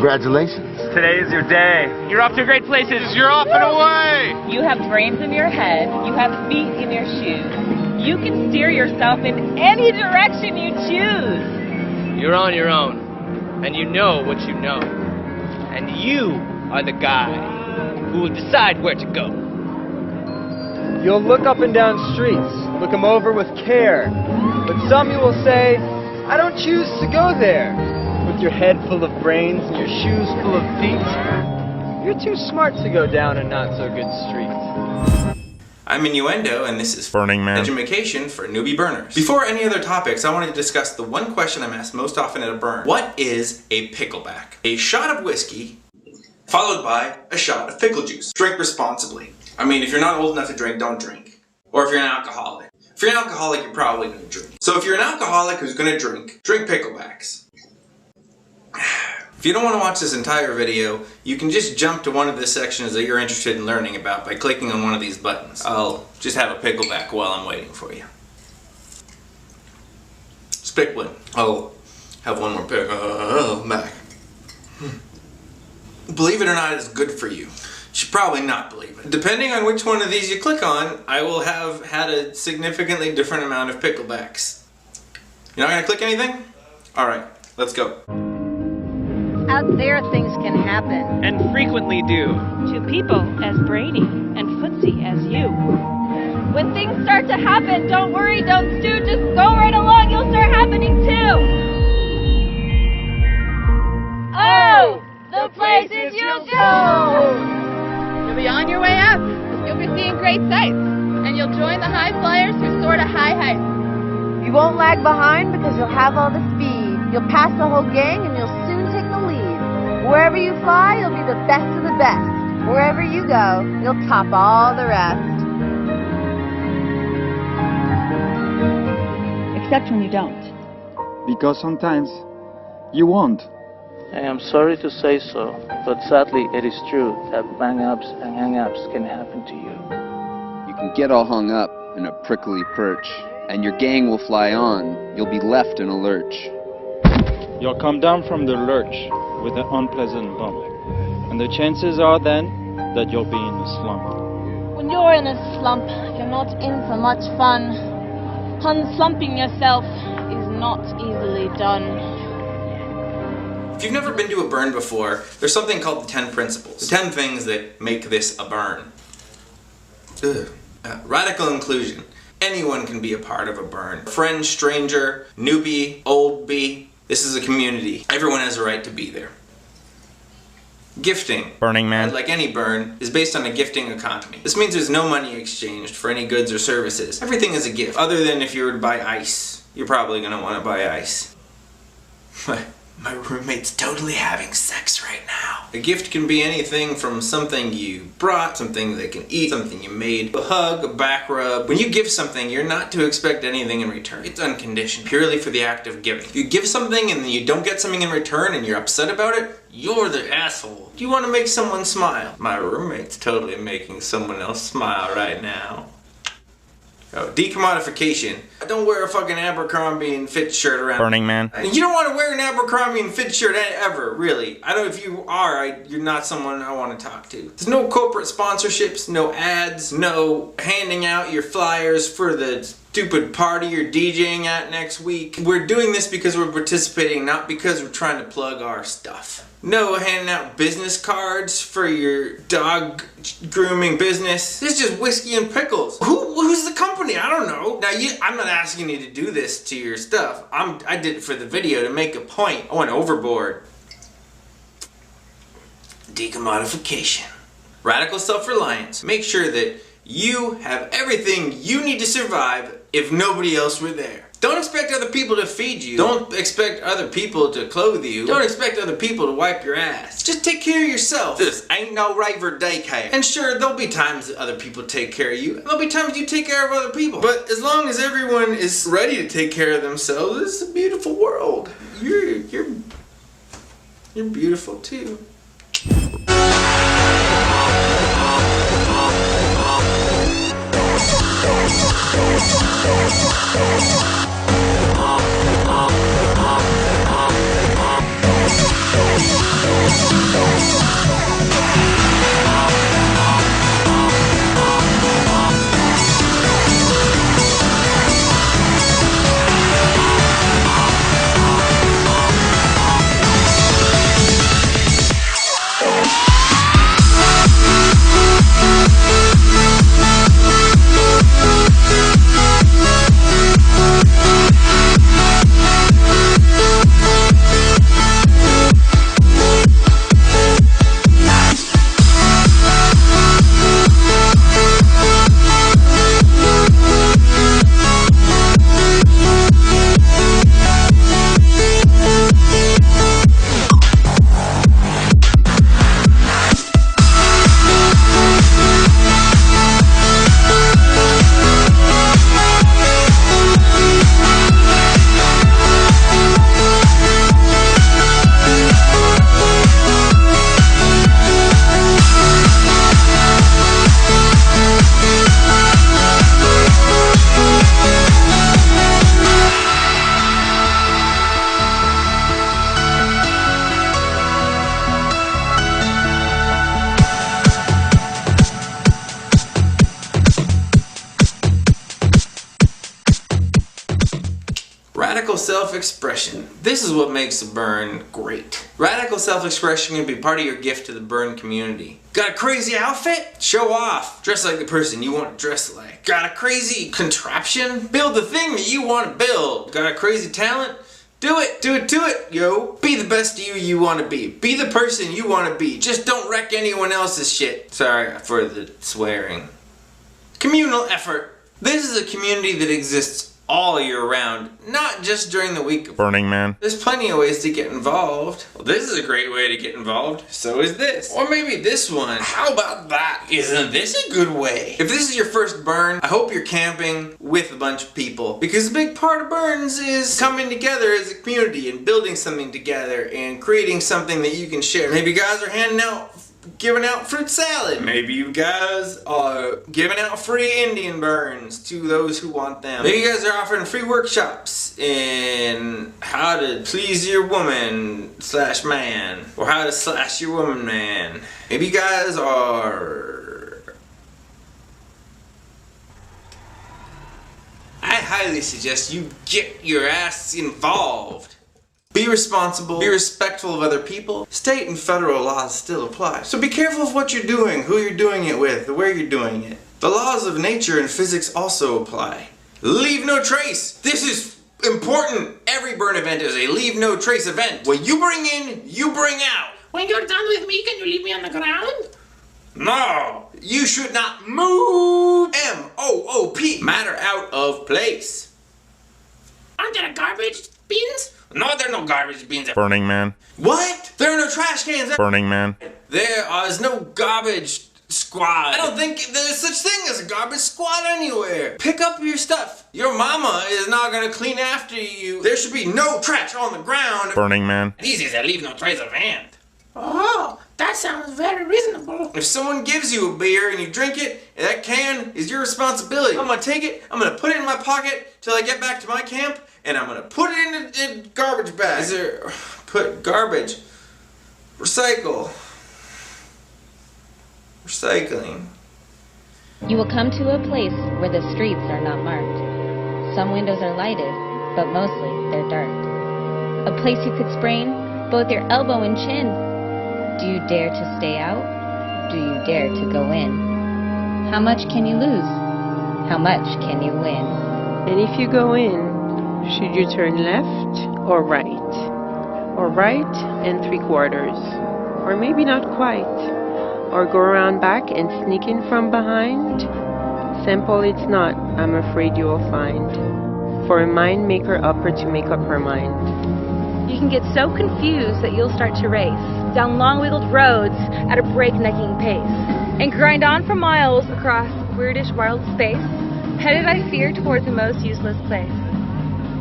Congratulations. Today is your day. You're off to great places. You're off and away. You have brains in your head. You have feet in your shoes. You can steer yourself in any direction you choose. You're on your own, and you know what you know. And you are the guy who will decide where to go. You'll look up and down streets, look them over with care. But some you will say, I don't choose to go there. With your head full of brains and your shoes full of feet, you're too smart to go down a not-so-good street. I'm Innuendo, and this is Burning Man Edumacation for Newbie Burners. Before any other topics, I wanted to discuss the one question I'm asked most often at a burn. What is a pickleback? A shot of whiskey, followed by a shot of pickle juice. Drink responsibly. I mean, if you're not old enough to drink, don't drink. Or if you're an alcoholic. If you're an alcoholic, you're probably going to drink. So if you're an alcoholic who's going to drink picklebacks. If you don't want to watch this entire video, you can just jump to one of the sections that you're interested in learning about by clicking on one of these buttons. I'll just have a pickleback while I'm waiting for you. Just pick one. I'll have one more pickleback. Believe it or not, it's good for you. You should probably not believe it. Depending on which one of these you click on, I will have had a significantly different amount of picklebacks. You're not going to click anything? Alright, let's go. Out there, things can happen. And frequently do. To people as brainy and footsie as you. When things start to happen, don't worry, don't stew, just go right along, you'll start happening too. Oh, the places you'll go! You'll be on your way up. You'll be seeing great sights. And you'll join the high flyers who soar to high heights. You won't lag behind because you'll have all the speed. You'll pass the whole gang and you'll soon take the lead. Wherever you fly, you'll be the best of the best. Wherever you go, you'll top all the rest. Except when you don't. Because sometimes you won't. I am sorry to say so, but sadly it is true that bang-ups and hang-ups can happen to you. You can get all hung up in a prickly perch, and your gang will fly on. You'll be left in a lurch. You'll come down from the lurch with an unpleasant bump, and the chances are then that you'll be in a slump. When you're in a slump, you're not in for much fun. Unslumping yourself is not easily done. If you've never been to a burn before, there's something called the 10 principles. The 10 things that make this a burn. Radical inclusion. Anyone can be a part of a burn. Friend, stranger, newbie, old bee. This is a community. Everyone has a right to be there. Gifting. Burning Man. Like any burn, is based on a gifting economy. This means there's no money exchanged for any goods or services. Everything is a gift. Other than if you were to buy ice. You're probably going to want to buy ice. My roommate's totally having sex right now. A gift can be anything from something you brought, something they can eat, something you made, a hug, a back rub. When you give something, you're not to expect anything in return. It's unconditioned, purely for the act of giving. If you give something and then you don't get something in return and you're upset about it, you're the asshole. Do you want to make someone smile? My roommate's totally making someone else smile right now. Oh, decommodification. Don't wear a fucking Abercrombie and Fitch shirt around. Burning Man. You don't want to wear an Abercrombie and Fitch shirt ever, really. I don't know if you are, you're not someone I want to talk to. There's no corporate sponsorships, no ads, no handing out your flyers for the stupid party you're DJing at next week. We're doing this because we're participating, not because we're trying to plug our stuff. No handing out business cards for your dog grooming business. This is just whiskey and pickles. Who's the company? I don't know. Now, I'm not asking you to do this to your stuff. I did it for the video to make a point. I went overboard. Decommodification. Radical self-reliance. Make sure that you have everything you need to survive if nobody else were there. Don't expect other people to feed you. Don't expect other people to clothe you. Don't expect other people to wipe your ass. Just take care of yourself. This ain't no raver daycare. And sure, there'll be times that other people take care of you, and there'll be times you take care of other people. But as long as everyone is ready to take care of themselves, it's a beautiful world. You're beautiful too. Radical self-expression. This is what makes a burn great. Radical self-expression can be part of your gift to the burn community. Got a crazy outfit? Show off. Dress like the person you want to dress like. Got a crazy contraption? Build the thing that you want to build. Got a crazy talent? Do it, do it, yo. Be the best you want to be. Be the person you want to be. Just don't wreck anyone else's shit. Sorry for the swearing. Communal effort. This is a community that exists all year round, not just during the week of Burning Man. There's plenty of ways to get involved. Well, this is a great way to get involved. So is this. Or maybe this one. How about that? Isn't this a good way? If this is your first burn, I hope you're camping with a bunch of people. Because a big part of burns is coming together as a community and building something together and creating something that you can share. Maybe you guys are giving out fruit salad. Maybe you guys are giving out free Indian burns to those who want them. Maybe you guys are offering free workshops in how to please your woman / man, or how to slash your woman man. Maybe you guys are... I highly suggest you get your ass involved. Be responsible, be respectful of other people. State and federal laws still apply. So be careful of what you're doing, who you're doing it with, where you're doing it. The laws of nature and physics also apply. Leave no trace. This is important. Every burn event is a leave no trace event. What you bring in, you bring out. When you're done with me, can you leave me on the ground? No, you should not move. M-O-O-P. Matter out of place. Aren't there garbage bins? No, there are no garbage bins. Burning Man. What? There are no trash cans. Burning Man. There is no garbage squad. I don't think there's such thing as a garbage squad anywhere. Pick up your stuff. Your mama is not gonna clean after you. There should be no trash on the ground. Burning Man. This is a leave no trace event. Oh, that sounds very reasonable. If someone gives you a beer and you drink it, that can is your responsibility. I'm gonna take it, I'm gonna put it in my pocket till I get back to my camp, and I'm gonna put it in a garbage bag. Is there... put garbage. Recycle. Recycling. You will come to a place where the streets are not marked. Some windows are lighted, but mostly they're dark. A place you could sprain both your elbow and chin. Do you dare to stay out? Do you dare to go in? How much can you lose? How much can you win? And if you go in, should you turn left or right? Or right and 3/4? Or maybe not quite? Or go around back and sneak in from behind? Simple it's not, I'm afraid you will find. For a mind maker upper to make up her mind. You can get so confused that you'll start to race down long-wheeled roads at a breaknecking pace and grind on for miles across weirdish wild space, headed I fear towards the most useless place.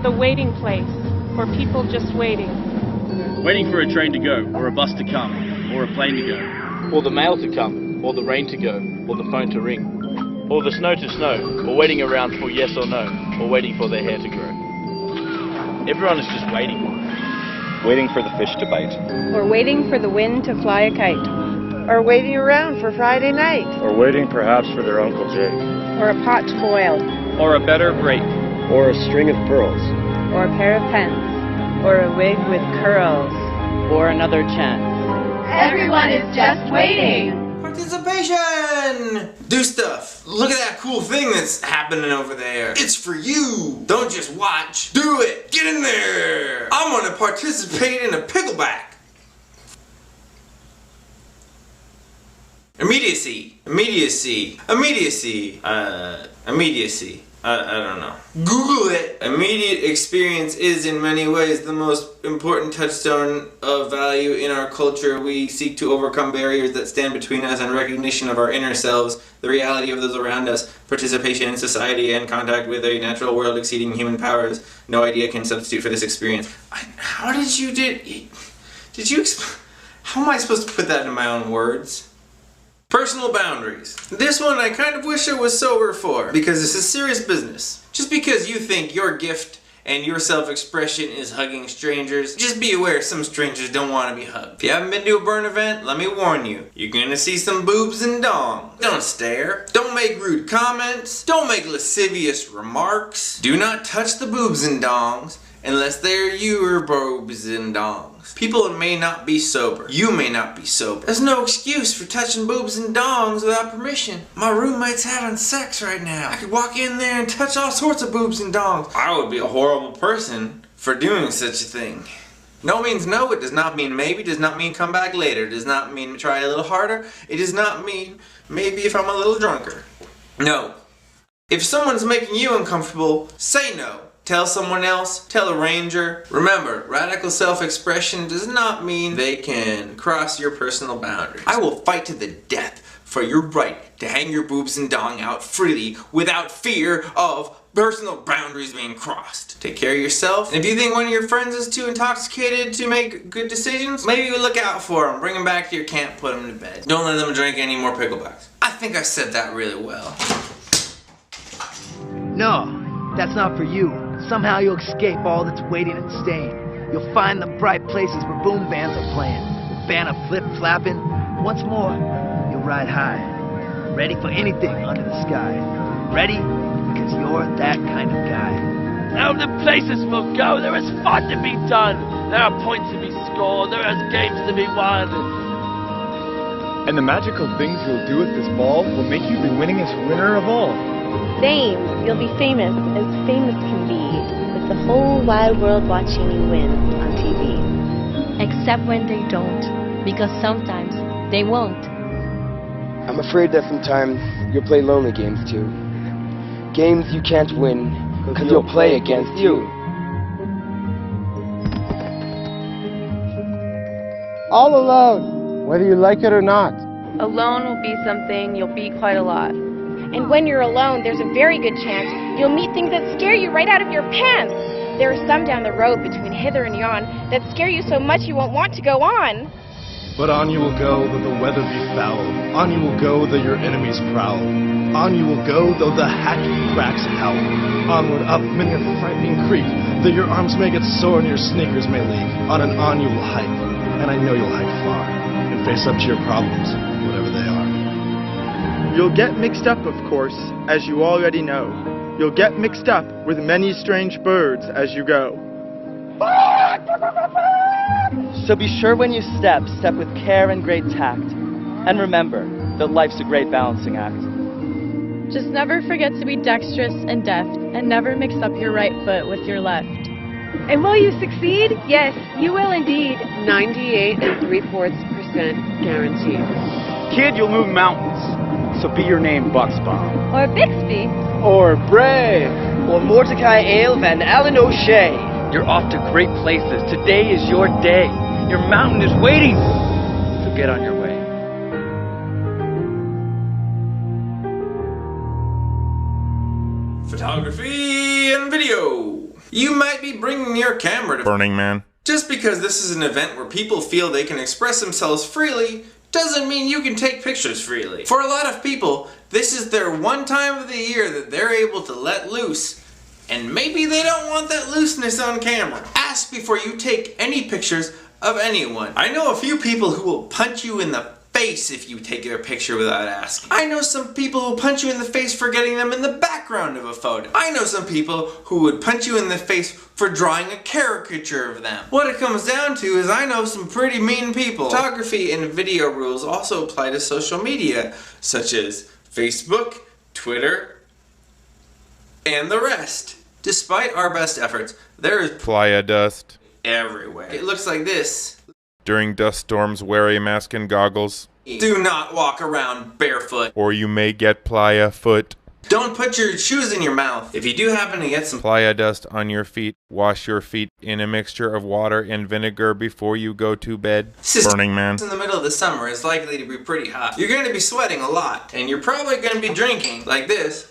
The waiting place, for people just waiting. Waiting for a train to go, or a bus to come, or a plane to go. Or the mail to come, or the rain to go, or the phone to ring. Or the snow to snow, or waiting around for yes or no, or waiting for their hair to grow. Everyone is just waiting. Waiting for the fish to bite. Or waiting for the wind to fly a kite. Or waiting around for Friday night. Or waiting perhaps for their Uncle Jake. Or a pot to boil. Or a better break. Or a string of pearls. Or a pair of pens. Or a wig with curls. Or another chance. Everyone is just waiting. Participation! Do stuff. Look at that cool thing that's happening over there. It's for you. Don't just watch. Do it. Get in there. I'm gonna participate in a pickleback. Immediacy. Immediacy. Immediacy. Immediacy. I don't know. Google it! Immediate experience is in many ways the most important touchstone of value in our culture. We seek to overcome barriers that stand between us and recognition of our inner selves, the reality of those around us, participation in society, and contact with a natural world exceeding human powers. No idea can substitute for this experience. How did you how am I supposed to put that in my own words? Personal boundaries. This one I kind of wish I was sober for, because this is serious business. Just because you think your gift and your self-expression is hugging strangers, just be aware some strangers don't want to be hugged. If you haven't been to a burn event, let me warn you, you're gonna see some boobs and dong. Don't stare. Don't make rude comments. Don't make lascivious remarks. Do not touch the boobs and dongs. unless they're your boobs and dongs. People may not be sober. You may not be sober. There's no excuse for touching boobs and dongs without permission. My roommate's having sex right now. I could walk in there and touch all sorts of boobs and dongs. I would be a horrible person for doing such a thing. No means no. It does not mean maybe. It does not mean come back later. It does not mean try a little harder. It does not mean maybe if I'm a little drunker. No. If someone's making you uncomfortable, say no. Tell someone else. Tell a ranger. Remember, radical self-expression does not mean they can cross your personal boundaries. I will fight to the death for your right to hang your boobs and dong out freely without fear of personal boundaries being crossed. Take care of yourself. And if you think one of your friends is too intoxicated to make good decisions, maybe you look out for them. Bring them back to your camp, put them to bed. Don't let them drink any more picklebacks. I think I said that really well. No, that's not for you. Somehow you'll escape all that's waiting and staying. You'll find the bright places where boom bands are playing. Banner flip-flapping. Once more, you'll ride high. Ready for anything under the sky. Ready? Because you're that kind of guy. Now the places will go. There is fun to be done. There are points to be scored. There are games to be won. And the magical things you'll do at this ball will make you the winningest winner of all. Fame. You'll be famous as famous can be, with the whole wide world watching you win on TV. Except when they don't, because sometimes they won't. I'm afraid that sometimes you'll play lonely games too. Games you can't win, because you'll play against you. All alone, whether you like it or not. Alone will be something you'll be quite a lot. And when you're alone, there's a very good chance you'll meet things that scare you right out of your pants. There are some down the road between hither and yon that scare you so much you won't want to go on. But on you will go, though the weather be foul. On you will go, though your enemies prowl. On you will go, though the hacked cracks howl. Onward up many a frightening creek, though your arms may get sore and your sneakers may leak. On and on you will hike, and I know you'll hike far, and face up to your problems, whatever they are. You'll get mixed up, of course, as you already know. You'll get mixed up with many strange birds as you go. So be sure when you step with care and great tact. And remember that life's a great balancing act. Just never forget to be dexterous and deft, and never mix up your right foot with your left. And will you succeed? Yes, you will indeed. 98 3/4% guaranteed. Kid, you'll move mountains. So be your name Bucksbaum. Or Bixby. Or Brave. Or Mordecai Ale Van Allen O'Shea. You're off to great places. Today is your day. Your mountain is waiting. So get on your way. Photography and video. You might be bringing your camera to Burning Man. Just because this is an event where people feel they can express themselves freely doesn't mean you can take pictures freely. For a lot of people, this is their one time of the year that they're able to let loose, and maybe they don't want that looseness on camera. Ask before you take any pictures of anyone. I know a few people who will punch you in the face if you take their picture without asking. I know some people who punch you in the face for getting them in the background of a photo. I know some people who would punch you in the face for drawing a caricature of them. What it comes down to is I know some pretty mean people. Photography and video rules also apply to social media, such as Facebook, Twitter, and the rest. Despite our best efforts, there is playa dust everywhere. It looks like this. During dust storms, wear a mask and goggles. Do not walk around barefoot, or you may get playa foot. Don't put your shoes in your mouth. If you do happen to get some playa dust on your feet, wash your feet in a mixture of water and vinegar before you go to bed. Burning Man. In the middle of the summer is likely to be pretty hot. You're going to be sweating a lot, and you're probably going to be drinking like this.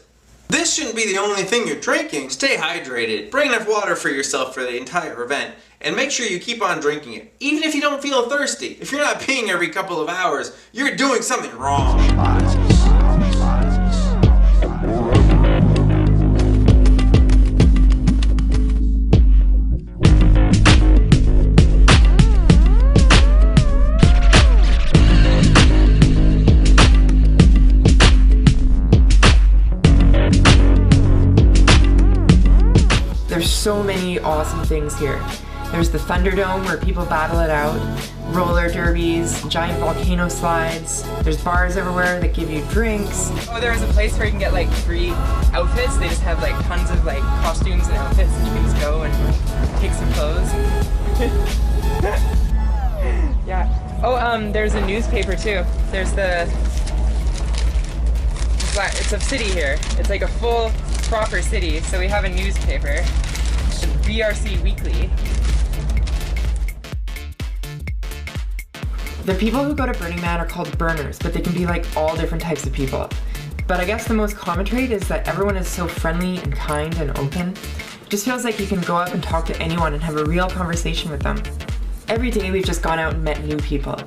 This shouldn't be the only thing you're drinking. Stay hydrated. Bring enough water for yourself for the entire event. And make sure you keep on drinking it. Even if you don't feel thirsty. If you're not peeing every couple of hours, you're doing something wrong. There's so many awesome things here. There's the Thunderdome where people battle it out, roller derbies, giant volcano slides. There's bars everywhere that give you drinks. Oh, there is a place where you can get like free outfits. They just have like tons of like costumes and outfits and you can just go and take some clothes. Yeah. Oh, there's a newspaper too. There's it's a city here. It's like a full, proper city. So we have a newspaper, the BRC Weekly. The people who go to Burning Man are called burners, but they can be like all different types of people. But I guess the most common trait is that everyone is so friendly and kind and open. It just feels like you can go up and talk to anyone and have a real conversation with them. Every day we've just gone out and met new people.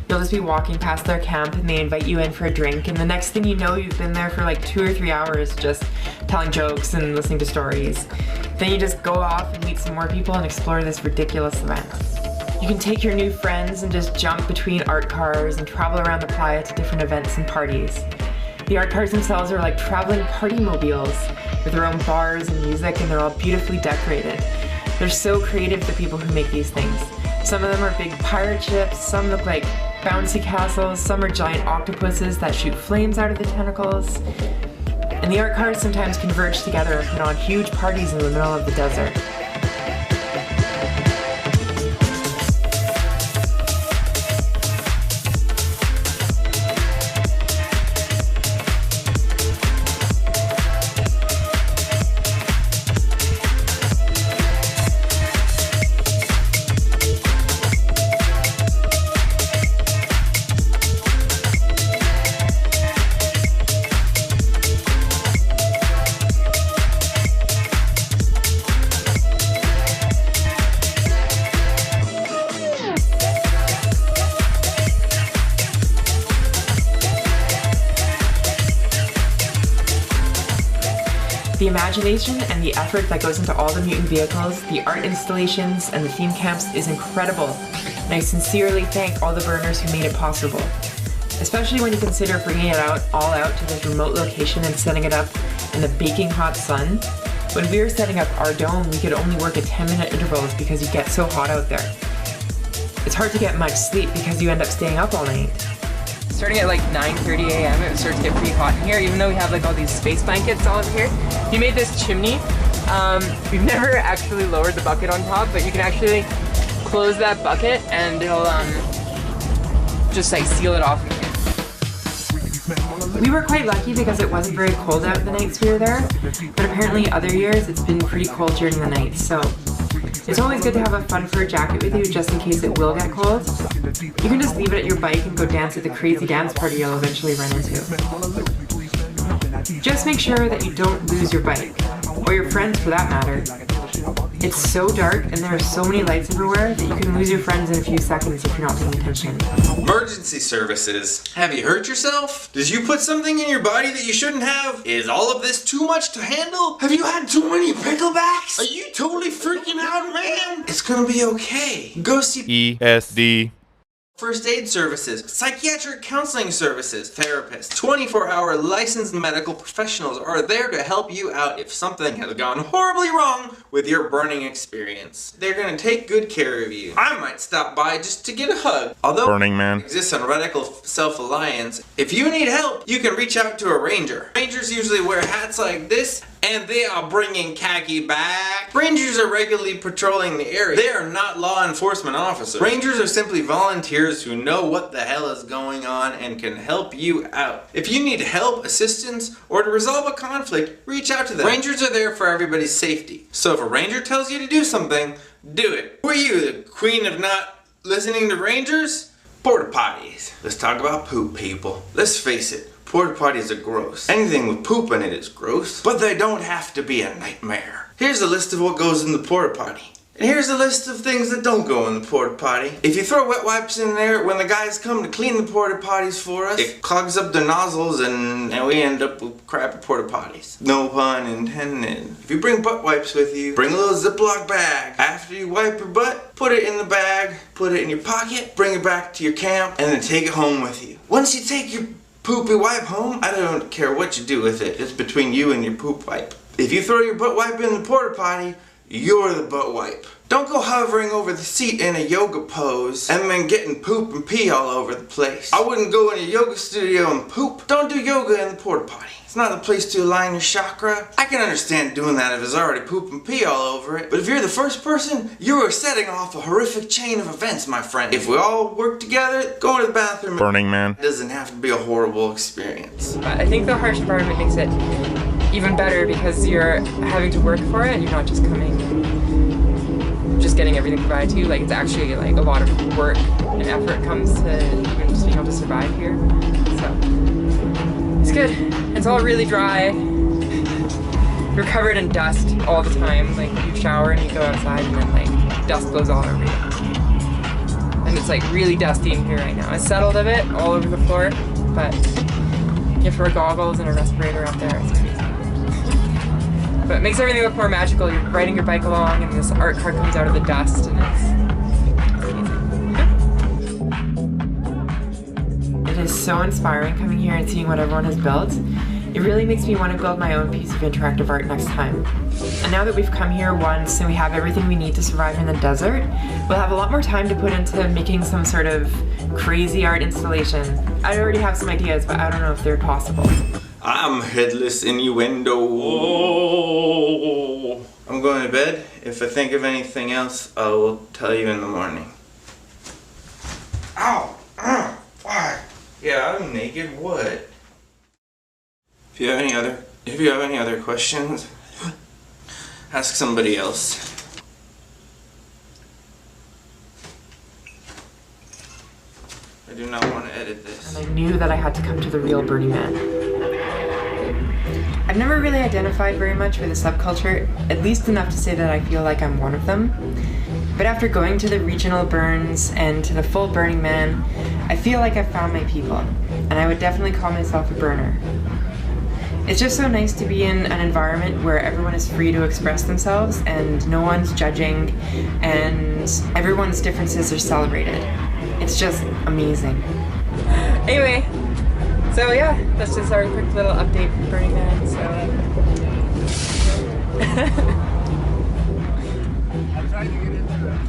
You'll just be walking past their camp and they invite you in for a drink, and the next thing you know you've been there for like 2 or 3 hours just telling jokes and listening to stories. Then you just go off and meet some more people and explore this ridiculous event. You can take your new friends and just jump between art cars and travel around the playa to different events and parties. The art cars themselves are like traveling party mobiles with their own bars and music, and they're all beautifully decorated. They're so creative, the people who make these things. Some of them are big pirate ships, some look like bouncy castles, some are giant octopuses that shoot flames out of the tentacles. And the art cars sometimes converge together and put on huge parties in the middle of the desert. The imagination and the effort that goes into all the mutant vehicles, the art installations, and the theme camps is incredible, and I sincerely thank all the burners who made it possible. Especially when you consider bringing it all out to this remote location and setting it up in the baking hot sun. When we were setting up our dome, we could only work at 10-minute intervals because you get so hot out there. It's hard to get much sleep because you end up staying up all night. Starting at like 9:30 a.m. it starts to get pretty hot in here, even though we have like all these space blankets all over here. He made this chimney. We've never actually lowered the bucket on top, but you can actually close that bucket and it'll just like seal it off. We were quite lucky because it wasn't very cold out the nights we were there, but apparently other years it's been pretty cold during the night, so it's always good to have a fun fur jacket with you just in case it will get cold. You can just leave it at your bike and go dance at the crazy dance party you'll eventually run into. Just make sure that you don't lose your bike, or your friends for that matter. It's so dark and there are so many lights everywhere that you can lose your friends in a few seconds if you're not paying attention. Emergency services. Have you hurt yourself? Did you put something in your body that you shouldn't have? Is all of this too much to handle? Have you had too many picklebacks? Are you totally freaking out, man? It's gonna be okay. Go see ESD. First aid services, psychiatric counseling services, therapists, 24-hour licensed medical professionals are there to help you out if something has gone horribly wrong with your burning experience. They're going to take good care of you. I might stop by just to get a hug. Although Burning Man exists on Radical Self-Alliance, if you need help, you can reach out to a ranger. Rangers usually wear hats like this, and they are bringing khaki back. Rangers are regularly patrolling the area. They are not law enforcement officers. Rangers are simply volunteers who know what the hell is going on and can help you out. If you need help, assistance, or to resolve a conflict, reach out to them. Rangers are there for everybody's safety. So if a ranger tells you to do something, do it. Who are you, the queen of not listening to rangers? Porta potties. Let's talk about poop, people. Let's face it. Porta potties are gross. Anything with poop in it is gross, but they don't have to be a nightmare. Here's a list of what goes in the porta potty. And here's a list of things that don't go in the porta potty. If you throw wet wipes in there, when the guys come to clean the porta potties for us, it clogs up the nozzles and we end up with crappy porta potties. No pun intended. If you bring butt wipes with you, bring a little Ziploc bag. After you wipe your butt, put it in the bag, put it in your pocket, bring it back to your camp, and then take it home with you. Once you take your poopy wipe home, I don't care what you do with it. It's between you and your poop wipe. If you throw your butt wipe in the porta potty, you're the butt wipe. Don't go hovering over the seat in a yoga pose and then getting poop and pee all over the place. I wouldn't go in a yoga studio and poop. Don't do yoga in the porta potty. It's not the place to align your chakra. I can understand doing that if there's already poop and pee all over it, but if you're the first person, you are setting off a horrific chain of events, my friend. If we all work together, going to the bathroom Burning Man doesn't have to be a horrible experience. I think the harsh environment makes it even better because you're having to work for it and you're not just coming and just getting everything provided to you. Like, it's actually like a lot of work and effort comes to even just being able to survive here. So it's good. It's all really dry. You're covered in dust all the time. Like, you shower and you go outside and then like dust blows all over you. And it's like really dusty in here right now. It's settled a bit all over the floor, but you have to wear goggles and a respirator out there. It's crazy. But it makes everything look more magical. You're riding your bike along and this art car comes out of the dust and it's amazing. It is so inspiring coming here and seeing what everyone has built. It really makes me want to build my own piece of interactive art next time. And now that we've come here once and we have everything we need to survive in the desert, we'll have a lot more time to put into making some sort of crazy art installation. I already have some ideas, but I don't know if they're possible. I'm headless innuendo. Oh. I'm going to bed. If I think of anything else, I will tell you in the morning. Ow! Why? Yeah, I'm naked. What? If you have any other questions, ask somebody else. I do not want to edit this. And I knew that I had to come to the real Burning Man. I've never really identified very much with a subculture, at least enough to say that I feel like I'm one of them. But after going to the regional burns and to the full Burning Man, I feel like I've found my people, and I would definitely call myself a burner. It's just so nice to be in an environment where everyone is free to express themselves and no one's judging and everyone's differences are celebrated. It's just amazing. Anyway, so yeah, that's just our quick little update from Burning Man. So I'm trying to get into it.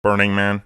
Burning Man.